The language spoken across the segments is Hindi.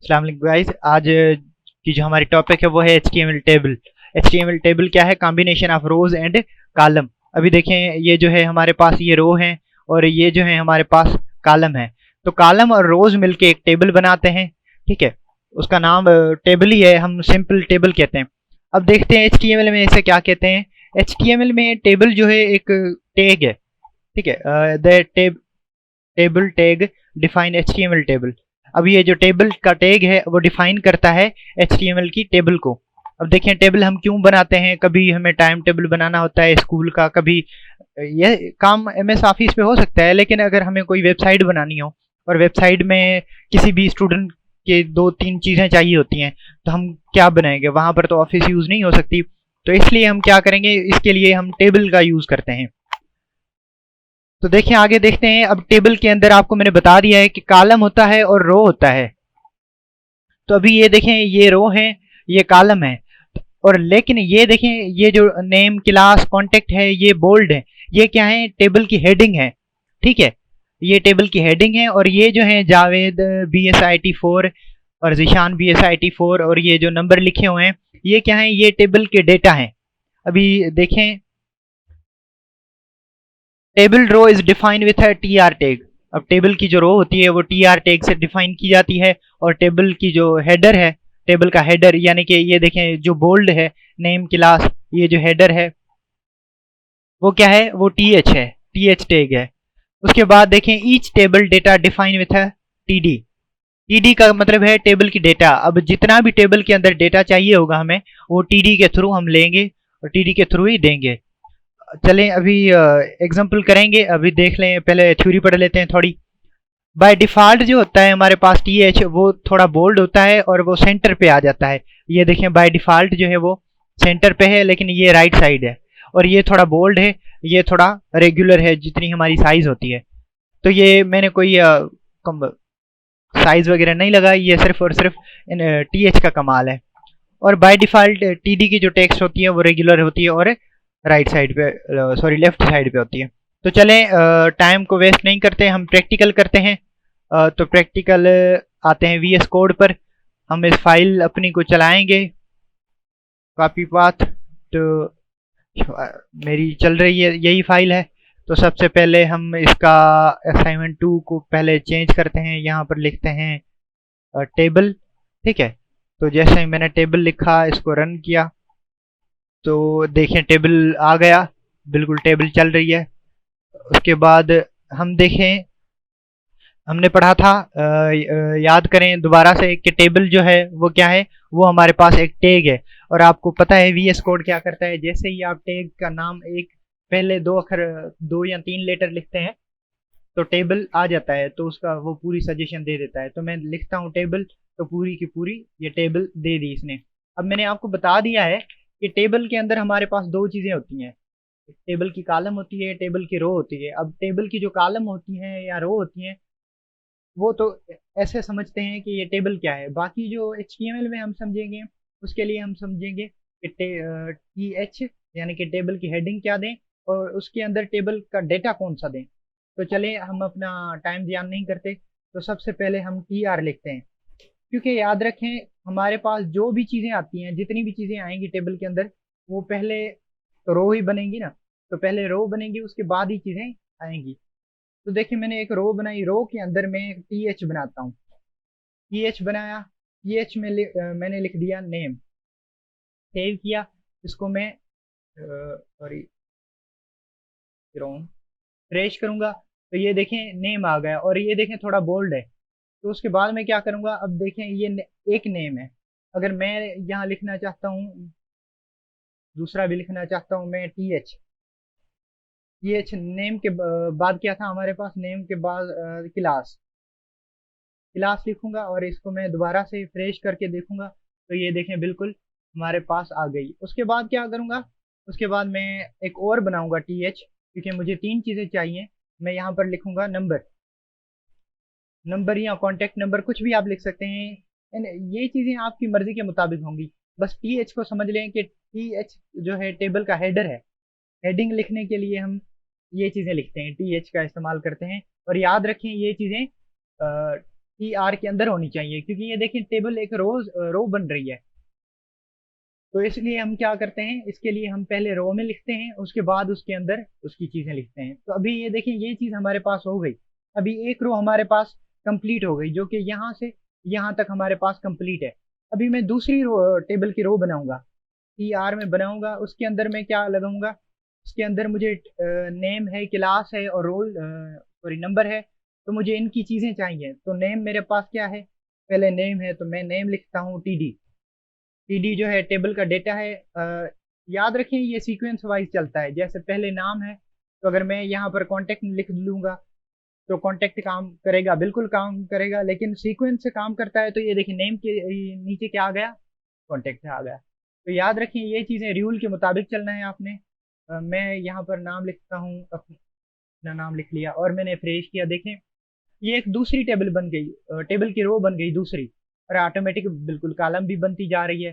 अस्सलाम वालेकुम गाइस। आज की जो हमारी टॉपिक है वो है HTML टेबल। HTML टेबल क्या है? Combination of rose and column. अभी देखें, ये जो है हमारे पास ये रो है और ये जो है हमारे पास कॉलम है। तो कॉलम और रोज मिलके एक टेबल बनाते हैं। ठीक है, उसका नाम टेबल ही है, हम सिंपल टेबल कहते हैं। अब देखते हैं HTML में इसे क्या कहते हैं। HTML में टेबल जो है एक टैग है। ठीक है, the table tag define HTML table. अब ये जो टेबल का टैग है वो डिफाइन करता है HTML की टेबल को। अब देखें, टेबल हम क्यों बनाते हैं? कभी हमें टाइम टेबल बनाना होता है स्कूल का, कभी ये काम MS ऑफिस पे हो सकता है, लेकिन अगर हमें कोई वेबसाइट बनानी हो और वेबसाइट में किसी भी स्टूडेंट के दो तीन चीज़ें चाहिए होती हैं, तो हम क्या बनाएंगे? वहाँ पर तो ऑफिस यूज़ नहीं हो सकती। तो इसलिए हम क्या करेंगे, इसके लिए हम टेबल का यूज़ करते हैं। तो देखिए, आगे देखते हैं। अब टेबल के अंदर आपको मैंने बता दिया है कि कॉलम होता है और रो होता है। तो अभी ये देखें, ये रो है, ये कॉलम है। और लेकिन ये देखें, ये जो नेम, क्लास, कांटेक्ट है, ये बोल्ड है। ये क्या है? टेबल की हेडिंग है। ठीक है, ये टेबल की हेडिंग है। और ये जो है जावेद BSIT 4 और जिशान BSIT 4 और ये जो नंबर लिखे हुए हैं, ये क्या है? ये टेबल के डेटा हैं। अभी देखें, table row is defined with a TR tag. अब टेबल की जो रो होती है वो TR टैग से डिफाइन की जाती है। और टेबल की जो हेडर है, टेबल का हेडर, यानी कि ये देखें जो बोल्ड है, नेम, क्लास, ये जो हेडर है वो क्या है? वो TH है, TH टैग है। उसके बाद देखें, each table data define with a TD। TD का मतलब है टेबल की डेटा। अब जितना भी टेबल के अंदर डेटा चाहिए होगा हमें, वो TD के थ्रू हम लेंगे और TD के थ्रू ही देंगे। चलें, अभी एग्जांपल करेंगे। अभी देख लें, पहले थ्योरी पढ़ लेते हैं थोड़ी। बाय डिफ़ॉल्ट जो होता है हमारे पास TH, वो थोड़ा बोल्ड होता है और वो सेंटर पे आ जाता है। ये देखें, बाय डिफ़ॉल्ट जो है वो सेंटर पे है, लेकिन ये राइट साइड है। और ये थोड़ा बोल्ड है, ये थोड़ा रेगुलर है जितनी हमारी साइज़ होती है। तो ये मैंने कोई कम साइज़ वगैरह नहीं लगाई, ये सिर्फ और सिर्फ TH का कमाल है। और बाय डिफ़ॉल्ट TD की जो टेक्स्ट होती है वो रेगुलर होती है और राइट साइड पे, सॉरी, लेफ्ट साइड पे होती है। तो चलें, टाइम को वेस्ट नहीं करते, हम प्रैक्टिकल करते हैं। तो प्रैक्टिकल आते हैं VS कोड पर। हम इस फाइल अपनी को चलाएंगे, कॉपी पाथ। तो मेरी चल रही है, यही फाइल है। तो सबसे पहले हम इसका असाइनमेंट 2 को पहले चेंज करते हैं। यहाँ पर लिखते हैं टेबल। ठीक है, तो जैसे ही मैंने टेबल लिखा, इसको रन किया, तो देखें टेबल आ गया, बिल्कुल टेबल चल रही है। उसके बाद हम देखें, हमने पढ़ा था, याद करें दोबारा से कि टेबल जो है वो क्या है? वो हमारे पास एक टैग है। और आपको पता है VS कोड क्या करता है? जैसे ही आप टैग का नाम एक पहले दो अक्षर, 2 या 3 लेटर लिखते हैं, तो टेबल आ जाता है। तो उसका वो पूरी सजेशन दे देता है। तो मैं लिखता हूँ टेबल, तो पूरी की पूरी ये टेबल दे दी इसने। अब मैंने आपको बता दिया है कि टेबल के अंदर हमारे पास दो चीज़ें होती हैं। टेबल की कॉलम होती है, टेबल की रो होती है। अब टेबल की जो कॉलम होती हैं या रो होती हैं, वो तो ऐसे समझते हैं कि ये टेबल क्या है। बाकी जो HTML में हम समझेंगे, उसके लिए हम समझेंगे कि TH यानी कि टेबल की हेडिंग क्या दें और उसके अंदर टेबल का डेटा कौन सा दें। तो चले, हम अपना टाइम ज़ियान नहीं करते। तो सबसे पहले हम TR लिखते हैं, क्योंकि याद रखें, हमारे पास जो भी चीज़ें आती हैं, जितनी भी चीज़ें आएंगी टेबल के अंदर, वो पहले तो रो ही बनेगी ना। तो पहले रो बनेगी, उसके बाद ही चीज़ें आएंगी। तो देखिए, मैंने एक रो बनाई, रो के अंदर मैं एक TH बनाता हूँ। TH बनाया, TH में मैंने लिख दिया नेम। सेव किया, इसको मैं सॉरी फ्रेश करूंगा। तो ये देखें नेम आ गया, और ये देखें थोड़ा बोल्ड है। तो उसके बाद मैं क्या करूंगा? अब देखें, ये एक नेम है। अगर मैं यहाँ लिखना चाहता हूँ, दूसरा भी लिखना चाहता हूँ मैं, TH। TH नेम के बाद क्या था हमारे पास? नेम के बाद क्लास। क्लास लिखूंगा और इसको मैं दोबारा से फ्रेश करके देखूंगा। तो ये देखें बिल्कुल हमारे पास आ गई। उसके बाद क्या करूंगा? उसके बाद मैं एक और बनाऊंगा TH, क्योंकि मुझे 3 चीज़ें चाहिए। मैं यहाँ पर लिखूंगा नंबर। नंबर या कॉन्टैक्ट नंबर, कुछ भी आप लिख सकते हैं। ये चीज़ें आपकी मर्जी के मुताबिक होंगी। बस TH को समझ लें कि TH जो है टेबल का हेडर है। हेडिंग लिखने के लिए हम ये चीज़ें लिखते हैं, TH का इस्तेमाल करते हैं। और याद रखें, ये चीज़ें टी आर के अंदर होनी चाहिए, क्योंकि ये देखिए टेबल एक रो बन रही है। तो इसलिए हम क्या करते हैं, इसके लिए हम पहले रो में लिखते हैं, उसके बाद उसके अंदर उसकी चीजें लिखते हैं। तो अभी ये देखिए ये चीज हमारे पास हो गई। अभी एक रो हमारे पास कंप्लीट हो गई, जो कि यहाँ से यहाँ तक हमारे पास कंप्लीट है। अभी मैं दूसरी रो टेबल की रो बनाऊंगा, टी आर में बनाऊंगा। उसके अंदर मैं क्या लगाऊंगा, उसके अंदर मुझे नेम है, क्लास है और रोल सॉरी नंबर है। तो मुझे इनकी चीजें चाहिए। तो नेम मेरे पास क्या है, पहले नेम है तो मैं नेम लिखता हूँ टीडी। टीडी जो है टेबल का डेटा है। याद रखें ये सीक्वेंस वाइज चलता है। जैसे पहले नाम है, तो अगर मैं यहाँ पर कांटेक्ट लिख लूंगा तो कांटेक्ट काम करेगा, बिल्कुल काम करेगा। लेकिन सीक्वेंस से काम करता है, तो ये देखिए नेम के नीचे क्या आ गया, कांटेक्ट आ गया। तो याद रखें ये चीज़ें रूल के मुताबिक चलना है आपने। मैं यहाँ पर नाम लिखता हूँ, अपना नाम लिख लिया और मैंने फ्रेश किया। देखें ये एक दूसरी टेबल बन गई, टेबल की रो बन गई दूसरी। और ऑटोमेटिक बिल्कुल कॉलम भी बनती जा रही है।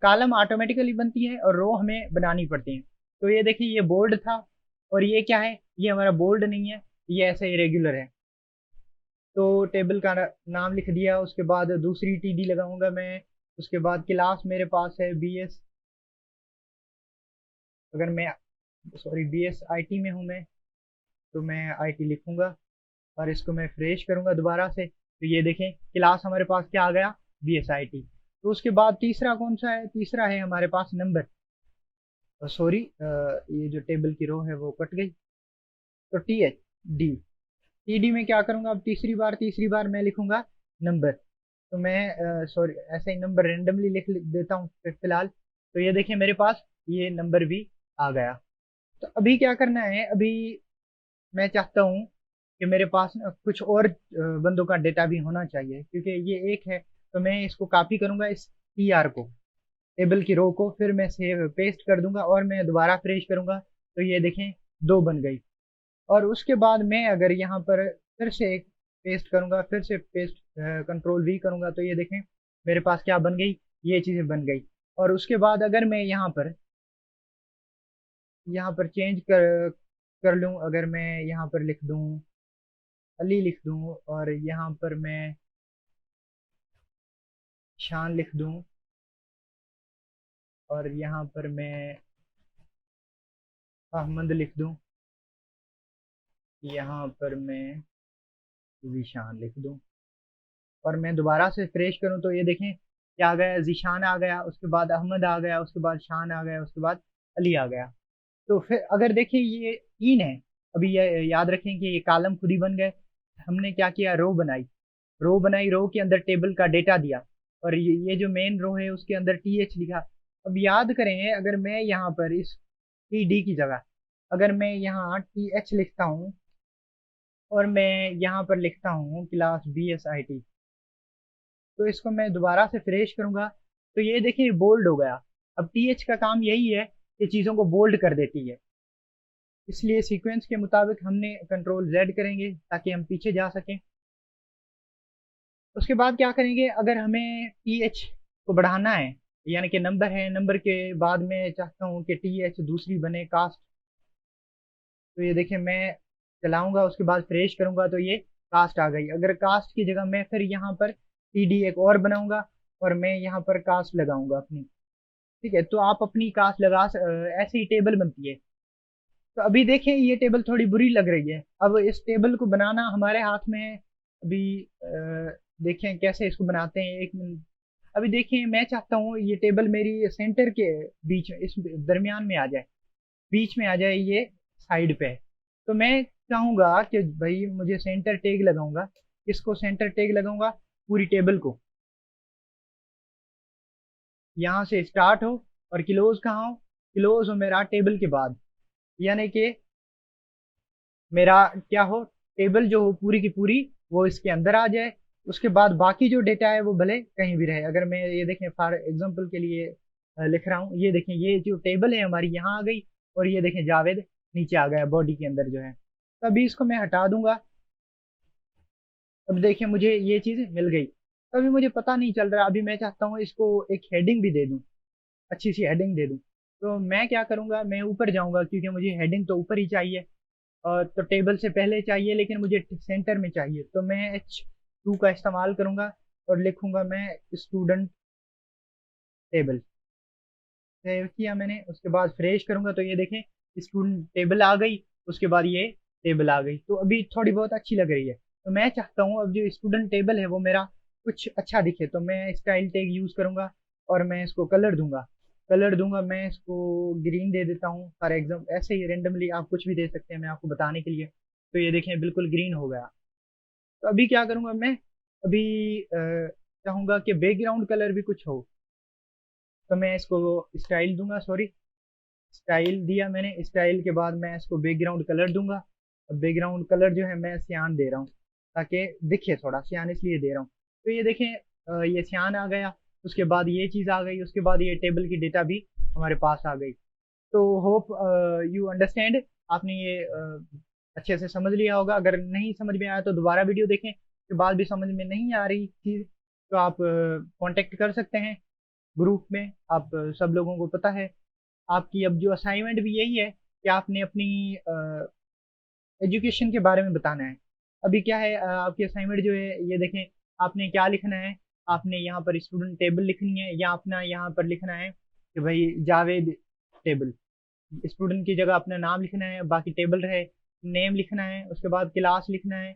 कॉलम ऑटोमेटिकली बनती है और रो हमें बनानी पड़ती है। तो ये देखिए ये बोल्ड था, और ये क्या है, ये हमारा बोल्ड नहीं है, ये ऐसे इरेगुलर है। तो टेबल का नाम लिख दिया, उसके बाद दूसरी टीडी लगाऊंगा मैं। उसके बाद क्लास मेरे पास है बी एस, अगर मैं sorry B S I T में हूँ मैं, तो मैं आई टी लिखूंगा और इसको मैं फ्रेश करूंगा दोबारा से। तो ये देखें क्लास हमारे पास क्या आ गया, बी एस आई टी। तो उसके बाद तीसरा कौन सा है, तीसरा है हमारे पास नंबर। सॉरी ये जो टेबल की रो है वो कट गई। तो T H D, T D में क्या करूंगा, अब तीसरी बार मैं लिखूंगा नंबर। तो मैं सॉरी ऐसे ही नंबर रेंडमली लिख देता हूँ फिलहाल। तो ये देखिए मेरे पास ये नंबर भी आ गया। तो अभी क्या करना है, अभी मैं चाहता हूँ कि मेरे पास ना कुछ और बंदों का डेटा भी होना चाहिए, क्योंकि ये एक है। तो मैं इसको कॉपी करूंगा, इस टी आर को, टेबल की रो को, फिर मैं सेव पेस्ट कर दूंगा और मैं दोबारा फ्रेश करूंगा। तो ये देखें दो बन गई। और उसके बाद मैं अगर यहाँ पर फिर से एक पेस्ट करूंगा, फिर से पेस्ट कंट्रोल वी करूंगा, तो ये देखें मेरे पास क्या बन गई, ये चीजें बन गई। और उसके बाद अगर मैं यहाँ पर चेंज कर लूँ, अगर मैं यहाँ पर लिख दूँ अली लिख दूँ, और यहाँ पर मैं शान लिख दूँ, और यहाँ पर मैं अहमद लिख दूँ, यहाँ पर मैं जीशान लिख दूँ, और मैं दोबारा से फ्रेश करूँ, तो ये देखें क्या आ गया, जीशान आ गया, उसके बाद अहमद आ गया, उसके बाद शान आ गया, उसके बाद अली आ गया। तो फिर अगर देखें ये तीन है। अभी ये याद रखें कि ये कॉलम खुद ही बन गए। हमने क्या किया, रो बनाई, रो के अंदर टेबल का डेटा दिया, और ये जो मेन रो है उसके अंदर टी एच लिखा। अब याद करें, अगर मैं यहाँ पर इस टी डी की जगह अगर मैं यहाँ टी एच लिखता हूँ, और मैं यहाँ पर लिखता हूँ class B S I T, तो इसको मैं दोबारा से फ्रेश करूंगा, तो ये देखिए बोल्ड हो गया। अब टी एच का काम यही है कि चीज़ों को बोल्ड कर देती है। इसलिए सीक्वेंस के मुताबिक हमने कंट्रोल जेड करेंगे ताकि हम पीछे जा सकें। उसके बाद क्या करेंगे, अगर हमें टी एच को बढ़ाना है, यानी कि नंबर है, नंबर के बाद मैं चाहता हूँ कि टी एच दूसरी बने कास्ट। तो ये देखिए मैं चलाऊंगा, उसके बाद फ्रेश करूंगा, तो ये कास्ट आ गई। अगर कास्ट की जगह मैं फिर यहाँ पर टी डी एक और बनाऊंगा, और मैं यहाँ पर कास्ट लगाऊंगा अपनी। ठीक है, तो आप अपनी कास्ट ऐसे ही टेबल बनती है। तो अभी देखें ये टेबल थोड़ी बुरी लग रही है। अब इस टेबल को बनाना हमारे हाथ में है। अभी देखें कैसे इसको बनाते हैं, एक मिनट। अभी देखिए मैं चाहता हूँ ये टेबल मेरी सेंटर के बीच में, इस दरमियान में आ जाए, बीच में आ जाए, ये साइड पे है। तो मैं चाहूंगा कि भाई मुझे सेंटर टैग लगाऊंगा। इसको सेंटर टैग लगाऊंगा, पूरी टेबल को, यहाँ से स्टार्ट हो और क्लोज कहाँ हो, क्लोज हो मेरा टेबल के बाद, यानी कि मेरा क्या हो, टेबल जो हो पूरी की पूरी वो इसके अंदर आ जाए। उसके बाद बाकी जो डेटा है वो भले कहीं भी रहे। अगर मैं ये देखें फॉर एग्जांपल के लिए लिख रहा हूँ, ये देखें ये जो टेबल है हमारी यहाँ आ गई, और ये देखें जावेद नीचे आ गया बॉडी के अंदर जो है। तो अभी इसको मैं हटा दूंगा। अब देखिए मुझे ये चीज़ मिल गई। तो अभी मुझे पता नहीं चल रहा, अभी मैं चाहता हूँ इसको एक हेडिंग भी दे दूँ, अच्छी सी हेडिंग दे दूँ। तो मैं क्या करूँगा, मैं ऊपर जाऊँगा, क्योंकि मुझे हेडिंग तो ऊपर ही चाहिए। और तो टेबल से पहले चाहिए, लेकिन मुझे सेंटर में चाहिए। तो मैं टू का इस्तेमाल करूंगा और लिखूंगा मैं स्टूडेंट टेबल। सेव किया मैंने, उसके बाद फ्रेश करूंगा तो ये देखें स्टूडेंट टेबल आ गई, उसके बाद ये टेबल आ गई, तो अभी थोड़ी बहुत अच्छी लग रही है। तो मैं चाहता हूँ अब जो स्टूडेंट टेबल है वो मेरा कुछ अच्छा दिखे, तो मैं स्टाइल टैग यूज करूंगा और मैं इसको कलर दूंगा मैं इसको ग्रीन दे देता हूँ फॉर एग्जाम्पल, ऐसे ही रेंडमली आप कुछ भी दे सकते हैं मैं आपको बताने के लिए। तो ये देखें बिल्कुल ग्रीन हो गया। तो अभी क्या करूंगा मैं, अभी चाहूंगा कि बैकग्राउंड कलर भी कुछ हो, तो मैं इसको स्टाइल दूंगा, सॉरी स्टाइल दिया मैंने, स्टाइल के बाद मैं इसको बैकग्राउंड कलर दूंगा। बैकग्राउंड कलर जो है मैं सियान दे रहा हूँ ताकि दिखे, थोड़ा सियान इसलिए दे रहा हूँ। तो ये देखें ये सियान आ गया, उसके बाद ये चीज़ आ गई, उसके बाद ये टेबल की डेटा भी हमारे पास आ गई। तो होप यू अंडरस्टैंड, आपने ये अच्छे से समझ लिया होगा। अगर नहीं समझ में आया तो दोबारा वीडियो देखें, उसके बाद भी समझ में नहीं आ रही चीज़ तो आप कांटेक्ट कर सकते हैं ग्रुप में, आप सब लोगों को पता है। आपकी अब जो असाइनमेंट भी यही है कि आपने अपनी एजुकेशन के बारे में बताना है। अभी क्या है आपकी असाइनमेंट जो है ये देखें, आपने क्या लिखना है, आपने यहाँ पर स्टूडेंट टेबल लिखनी है या अपना यहाँ पर लिखना है कि भाई जावेद टेबल, स्टूडेंट की जगह अपना नाम लिखना है, बाकी टेबल रहे नेम लिखना है, उसके बाद क्लास लिखना है,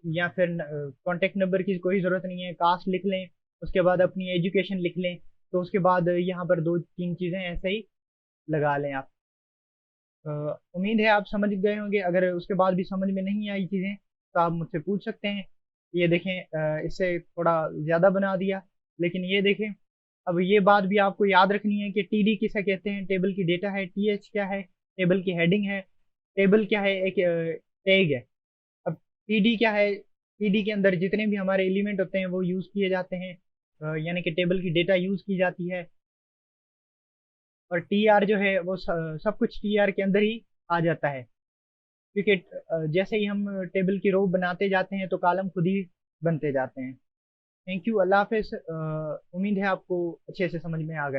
या फिर कॉन्टेक्ट नंबर की कोई ज़रूरत नहीं है, कास्ट लिख लें, उसके बाद अपनी एजुकेशन लिख लें। तो उसके बाद यहाँ पर दो तीन चीज़ें ऐसे ही लगा लें आप। अ, उम्मीद है आप समझ गए होंगे। अगर उसके बाद भी समझ में नहीं आई चीज़ें तो आप मुझसे पूछ सकते हैं। ये देखें इससे थोड़ा ज़्यादा बना दिया, लेकिन ये देखें अब ये बात भी आपको याद रखनी है कि टीडी किसे कहते हैं, टेबल की डेटा है, टीएच क्या है, टेबल की हेडिंग है, टेबल क्या है, एक टैग है। अब टीडी क्या है, टीडी के अंदर जितने भी हमारे एलिमेंट होते हैं वो यूज़ किए जाते हैं, यानी कि टेबल की डेटा यूज़ की जाती है। और टीआर जो है वो सब कुछ टीआर के अंदर ही आ जाता है, क्योंकि जैसे ही हम टेबल की रो बनाते जाते हैं तो कॉलम खुद ही बनते जाते हैं। थैंक यू, अल्लाह हाफिज़। उम्मीद है आपको अच्छे से समझ में आ गया।